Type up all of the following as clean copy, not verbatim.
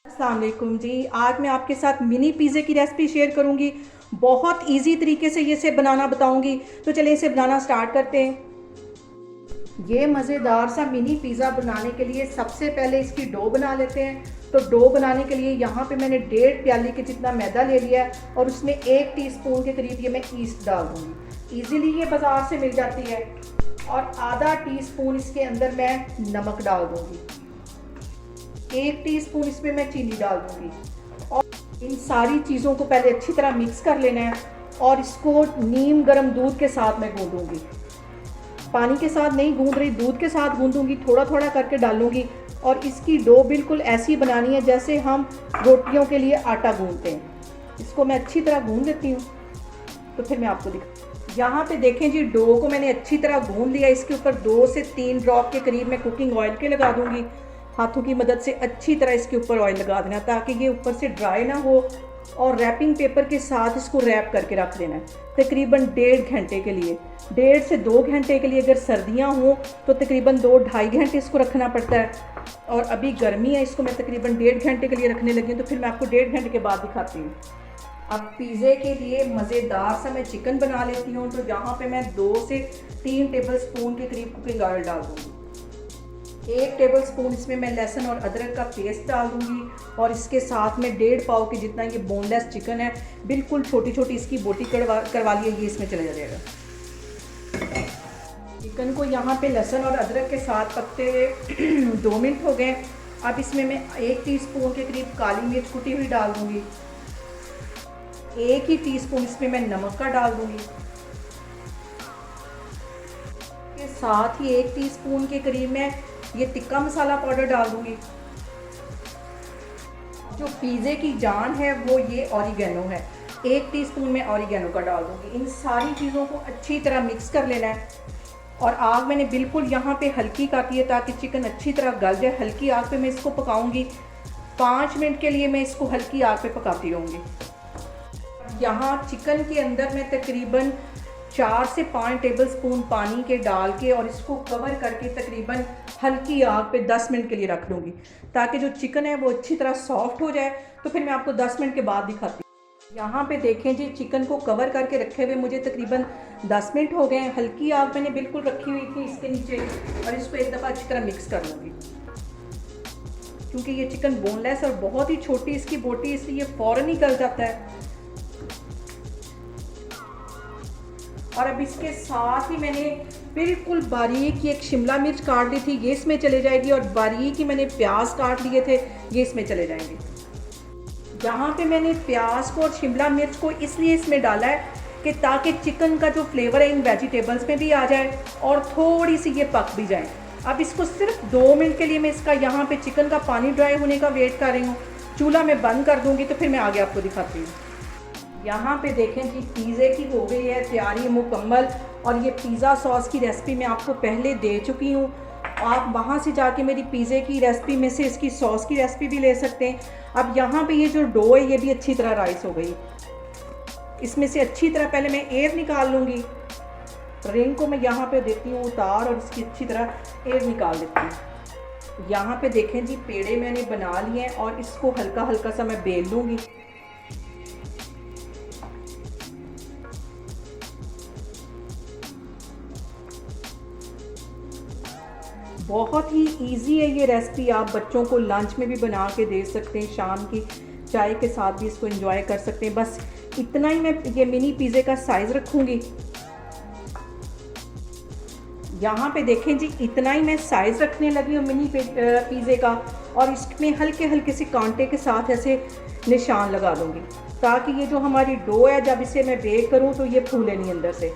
अस्सलाम वालेकुम जी। आज मैं आपके साथ मिनी पिज़्ज़े की रेसिपी शेयर करूंगी। बहुत इजी तरीके से इसे बनाना बताऊंगी। तो चलिए इसे बनाना स्टार्ट करते हैं। ये मज़ेदार सा मिनी पिज़्ज़ा बनाने के लिए सबसे पहले इसकी डो बना लेते हैं। तो डो बनाने के लिए यहाँ पे मैंने 1.5 प्याली के जितना मैदा ले लिया है और उसमें 1 टीस्पून के करीब ये मैं ईस्ट डाल दूँगी। ईज़िली ये बाज़ार से मिल जाती है। और आधा टीस्पून इसके अंदर मैं नमक डाल दूँगी। 1 टीस्पून इसमें मैं चीनी डाल दूंगी और इन सारी चीज़ों को पहले अच्छी तरह मिक्स कर लेना है और इसको नीम गर्म दूध के साथ मैं गूंदूंगी। पानी के साथ नहीं गूंद रही, दूध के साथ गूंदूंगी, थोड़ा थोड़ा करके डालूंगी। और इसकी डो बिल्कुल ऐसी बनानी है जैसे हम रोटियों के लिए आटा गूंदते हैं। इसको मैं अच्छी तरह गूंद लेती हूँ, तो फिर मैं आपको दिखा। यहाँ पे देखें जी, डो को मैंने अच्छी तरह गूंद लिया। इसके ऊपर 2 से 3 ड्रॉप के करीब मैं कुकिंग ऑयल के लगा दूंगी। हाथों की मदद से अच्छी तरह इसके ऊपर ऑयल लगा देना ताकि ये ऊपर से ड्राई ना हो। और रैपिंग पेपर के साथ इसको रैप करके रख देना है तकरीबन 1.5 घंटे के लिए। 1.5 से 2 घंटे के लिए अगर सर्दियां हों तो तकरीबन 2-2.5 घंटे इसको रखना पड़ता है। और अभी गर्मी है, इसको मैं तकरीबन 1.5 घंटे के लिए रखने लगी हूँ। तो फिर मैं आपको 1.5 घंटे के बाद दिखाती हूँ। अब पिज़्ज़े के लिए मज़ेदार सा मैं चिकन बना लेती हूँ। तो यहाँ पे मैं 2 से 3 टेबल स्पून के करीब कुकिंग ऑयल डाल दूँगी। 1 टेबल स्पून इसमें मैं लहसुन और अदरक का पेस्ट डाल दूंगी। और इसके साथ में 1.5 पाव के जितना ये बोनलेस चिकन है, बिल्कुल छोटी छोटी इसकी बोटी करवा लिए, ये इसमें चला जाएगा। चिकन को यहाँ पे लहसुन और अदरक के साथ पकते हुए 2 मिनट हो गए। अब इसमें मैं 1 टीस्पून के करीब काली मिर्च कुटी हुई डाल दूंगी। 1 ही टीस्पून इसमें मैं नमक का डाल दूंगी। के साथ ही 1 टीस्पून के करीब मैं ये टिक्का मसाला पाउडर डाल दूंगी। जो पिज़्ज़े की जान है वो ये ऑरिगेनो है। 1 टीस्पून में ऑरिगेनो का डाल दूंगी। इन सारी चीज़ों को अच्छी तरह मिक्स कर लेना है। और आग मैंने बिल्कुल यहाँ पे हल्की काटी है ताकि चिकन अच्छी तरह गल जाए। हल्की आग पे मैं इसको पकाऊंगी। 5 मिनट के लिए मैं इसको हल्की आग पे पकाती रहूँगी। यहाँ चिकन के अंदर मैं तकरीबन 4 से 5 टेबल स्पून पानी के डाल के और इसको कवर करके तकरीबन हल्की आग पे 10 मिनट के लिए रख दूँगी ताकि जो चिकन है वो अच्छी तरह सॉफ्ट हो जाए। तो फिर मैं आपको 10 मिनट के बाद दिखाती हूँ। यहाँ पे देखें जी, चिकन को कवर करके रखे हुए मुझे तकरीबन 10 मिनट हो गए हैं। हल्की आग मैंने बिल्कुल रखी हुई थी इसके नीचे। और इसको एक दफ़ा अच्छी तरह मिक्स कर लूँगी। क्योंकि ये चिकन बोनलेस और बहुत ही छोटी इसकी बोटी, इसलिए फ़ौरन ही गल जाता है। और अब इसके साथ ही मैंने बिल्कुल बारीक एक शिमला मिर्च काट ली थी, ये इसमें चले जाएगी। और बारीक ही मैंने प्याज काट लिए थे, ये इसमें चले जाएंगे। यहाँ पे मैंने प्याज को और शिमला मिर्च को इसलिए इसमें डाला है कि ताकि चिकन का जो फ्लेवर है इन वेजिटेबल्स में भी आ जाए और थोड़ी सी ये पक भी जाए। अब इसको सिर्फ 2 मिनट के लिए मैं इसका यहाँ पे चिकन का पानी ड्राई होने का वेट कर रही हूँ। चूल्हा मैं बंद कर दूँगी, तो फिर मैं आगे आपको दिखाती हूँ। यहाँ पे देखें जी, पिज़्ज़े की हो गई है तैयारी मुकम्मल। और ये पिज़्ज़ा सॉस की रेसिपी मैं आपको पहले दे चुकी हूँ। आप वहाँ से जाके मेरी पिज़्ज़े की रेसिपी में से इसकी सॉस की रेसिपी भी ले सकते हैं। अब यहाँ पे ये जो डो है ये भी अच्छी तरह राइस हो गई। इसमें से अच्छी तरह पहले मैं एयर निकाल लूँगी। रिंग को मैं यहाँ पे देती हूँ उतार और इसकी अच्छी तरह एयर निकाल देती हूँ। यहाँ पे देखें जी, पेड़े मैंने बना लिए हैं और इसको हल्का हल्का सा मैं बेल लूँगी। बहुत ही इजी है ये रेसिपी। आप बच्चों को लंच में भी बना के दे सकते हैं, शाम की चाय के साथ भी इसको एंजॉय कर सकते हैं। बस इतना ही मैं ये मिनी पिज़्ज़े का साइज़ रखूँगी। यहाँ पे देखें जी, इतना ही मैं साइज़ रखने लगी हूँ मिनी पिज़्ज़े का। और इसमें हल्के हल्के से कांटे के साथ ऐसे निशान लगा दूँगी ताकि ये जो हमारी डो है, जब इसे मैं बेक करूँ तो ये फूले नहीं अंदर से।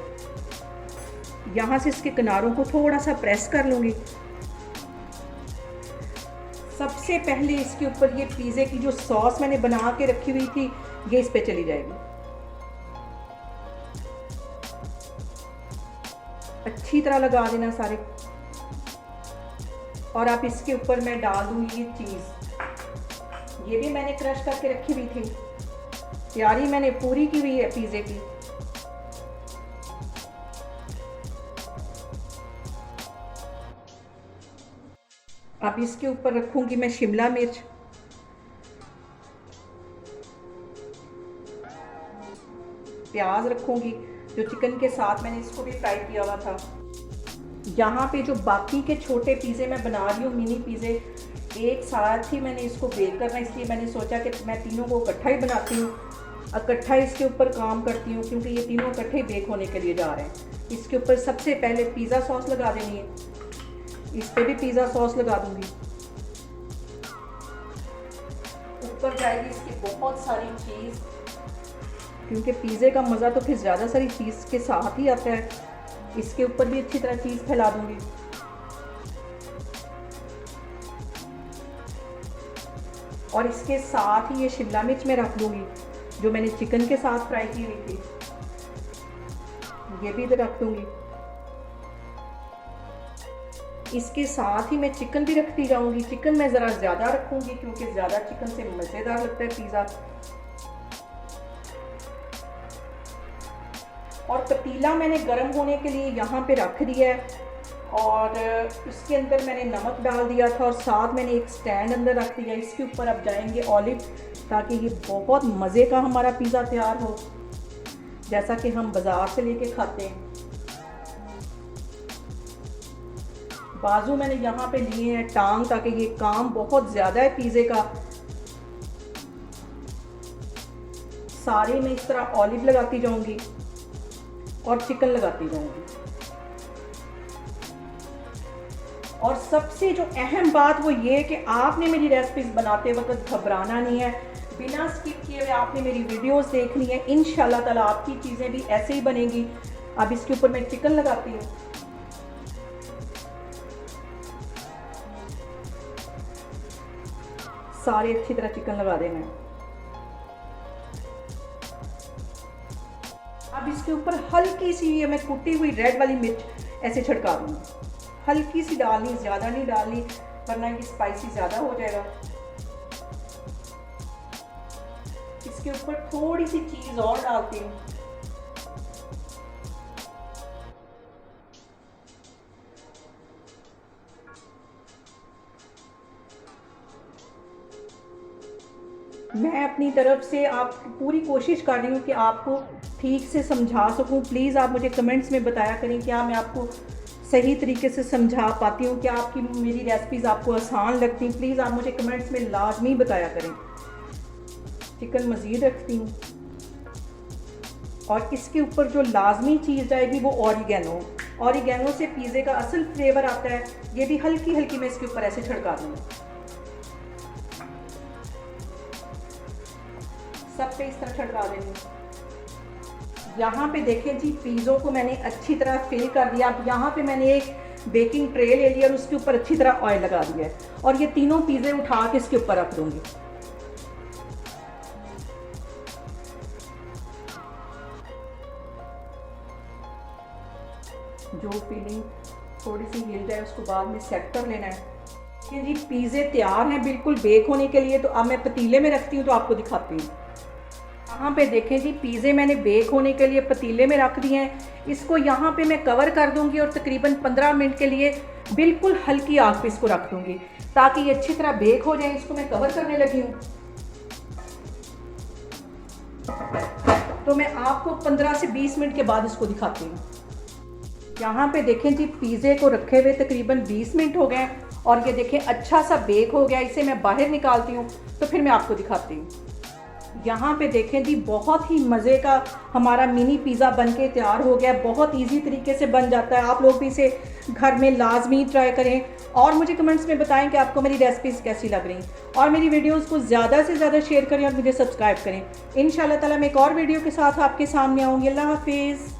यहाँ से इसके किनारों को थोड़ा सा प्रेस कर लूँगी। सबसे पहले इसके ऊपर ये पिज़्ज़े की जो सॉस मैंने बना के रखी हुई थी, ये इस पे चली जाएगी। अच्छी तरह लगा देना सारे। और अब इसके ऊपर मैं डाल दूंगी ये चीज़। ये भी मैंने क्रश करके रखी हुई थी। तैयारी मैंने पूरी की हुई है पिज़्ज़े की। अब इसके ऊपर रखूंगी मैं शिमला मिर्च। प्याज रखूँगी जो चिकन के साथ मैंने इसको भी फ्राई किया हुआ था। यहाँ पे जो बाकी के छोटे पिज़्ज़े मैं बना रही हूँ, मिनी पिज़्ज़े, एक साथ ही मैंने इसको बेक करना, इसलिए मैंने सोचा कि मैं तीनों को इकट्ठा ही बनाती हूँ, इकट्ठा इसके ऊपर काम करती हूँ, क्योंकि ये तीनों इकट्ठे बेक होने के लिए जा रहे हैं। इसके ऊपर सबसे पहले पिज़्ज़ा सॉस लगा देनी है, इस पर भी पिज़्ज़ा सॉस लगा दूँगी। ऊपर जाएगी इसकी बहुत सारी चीज़, क्योंकि पिज़्ज़े का मज़ा तो फिर ज़्यादा सारी चीज़ के साथ ही आता है। इसके ऊपर भी अच्छी तरह चीज़ फैला दूँगी। और इसके साथ ही ये शिमला मिर्च में रख दूँगी जो मैंने चिकन के साथ फ्राई की हुई थी, ये भी इधर रख दूँगी। इसके साथ ही मैं चिकन भी रखती जाऊँगी। चिकन मैं ज़रा ज़्यादा रखूँगी क्योंकि ज़्यादा चिकन से मज़ेदार लगता है पिज़्ज़ा। और पतीला मैंने गर्म होने के लिए यहाँ पे रख दिया है और इसके अंदर मैंने नमक डाल दिया था और साथ मैंने एक स्टैंड अंदर रख दिया। इसके ऊपर अब जाएंगे ऑलिव, ताकि ये बहुत मज़े का हमारा पिज़्ज़ा तैयार हो, जैसा कि हम बाज़ार से लेके खाते हैं। बाजू मैंने यहाँ पे लिए हैं टांग, ताकि ये काम बहुत ज़्यादा है पिज़्ज़े का। सारे में इस तरह ऑलिव लगाती जाऊँगी और चिकन लगाती जाऊँगी। और सबसे जो अहम बात वो ये कि आपने मेरी रेसिपीज़ बनाते वक्त घबराना नहीं है, बिना स्किप किए हुए आपने मेरी वीडियोस देखनी है। इंशाल्लाह ताला आपकी चीज़ें भी ऐसे ही बनेंगी। अब इसके ऊपर मैं चिकन लगाती हूँ। सारे अच्छी तरह चिकन लगा देना है। अब इसके ऊपर हल्की सी ये मैं कुटी हुई रेड वाली मिर्च ऐसे छिड़का दूँगी। हल्की सी डालनी, ज़्यादा नहीं डालनी, वरना ये स्पाइसी ज़्यादा हो जाएगा। इसके ऊपर थोड़ी सी चीज़ और डालती हूँ। मैं अपनी तरफ से आप पूरी कोशिश कर रही हूँ कि आपको ठीक से समझा सकूँ। प्लीज़ आप मुझे कमेंट्स में बताया करें क्या मैं आपको सही तरीके से समझा पाती हूँ, क्या आपकी मेरी रेसिपीज़ आपको आसान लगती हैं। प्लीज़ आप मुझे कमेंट्स में लाजमी बताया करें। चिकन मज़ीद रखती हूँ और इसके ऊपर जो लाजमी चीज़ जाएगी वो ऑरिगेनो। ऑरिगेनो से पिज़्ज़े का असल फ्लेवर आता है। ये भी हल्की हल्की मैं इसके ऊपर ऐसे छिड़का दूँगी। सब पे इस तरह छिड़का देंगे। यहाँ पे देखें जी, पिज़्ज़ों को मैंने अच्छी तरह फिल कर दिया। अब यहाँ पे मैंने एक बेकिंग ट्रे ले लिया और उसके ऊपर अच्छी तरह ऑयल लगा दिया है और ये तीनों पिज़्ज़े उठा के इसके ऊपर रख दूँगी। जो फिलिंग थोड़ी सी हिल जाए उसको बाद में सेट कर लेना है। ये जी पिज़्ज़े तैयार हैं बिल्कुल बेक होने के लिए। तो अब मैं पतीले में रखती हूँ तो आपको दिखाती हूँ। यहाँ पे देखें जी, पिज़्ज़े मैंने बेक होने के लिए पतीले में रख दिए हैं। इसको यहाँ पे मैं कवर कर दूँगी और तकरीबन 15 मिनट के लिए बिल्कुल हल्की आग पे इसको रख दूँगी ताकि ये अच्छी तरह बेक हो जाए। इसको मैं कवर करने लगी हूँ। तो मैं आपको 15 से 20 मिनट के बाद इसको दिखाती हूँ। यहाँ पे देखें जी, पिज़्ज़े को रखे हुए तकरीबन 20 मिनट हो गए और ये देखें अच्छा सा बेक हो गया। इसे मैं बाहर निकालती हूँ तो फिर मैं आपको दिखाती हूँ। यहाँ पे देखें जी, बहुत ही मज़े का हमारा मिनी पिज़्ज़ा बनके तैयार हो गया। बहुत इजी तरीके से बन जाता है। आप लोग भी इसे घर में लाजमी ट्राई करें और मुझे कमेंट्स में बताएं कि आपको मेरी रेसिपीज़ कैसी लग रही। और मेरी वीडियोस को ज़्यादा से ज़्यादा शेयर करें और मुझे सब्सक्राइब करें। इंशाल्लाह ताला मैं एक और वीडियो के साथ आपके सामने आऊँगी। अल्लाह हाफिज़।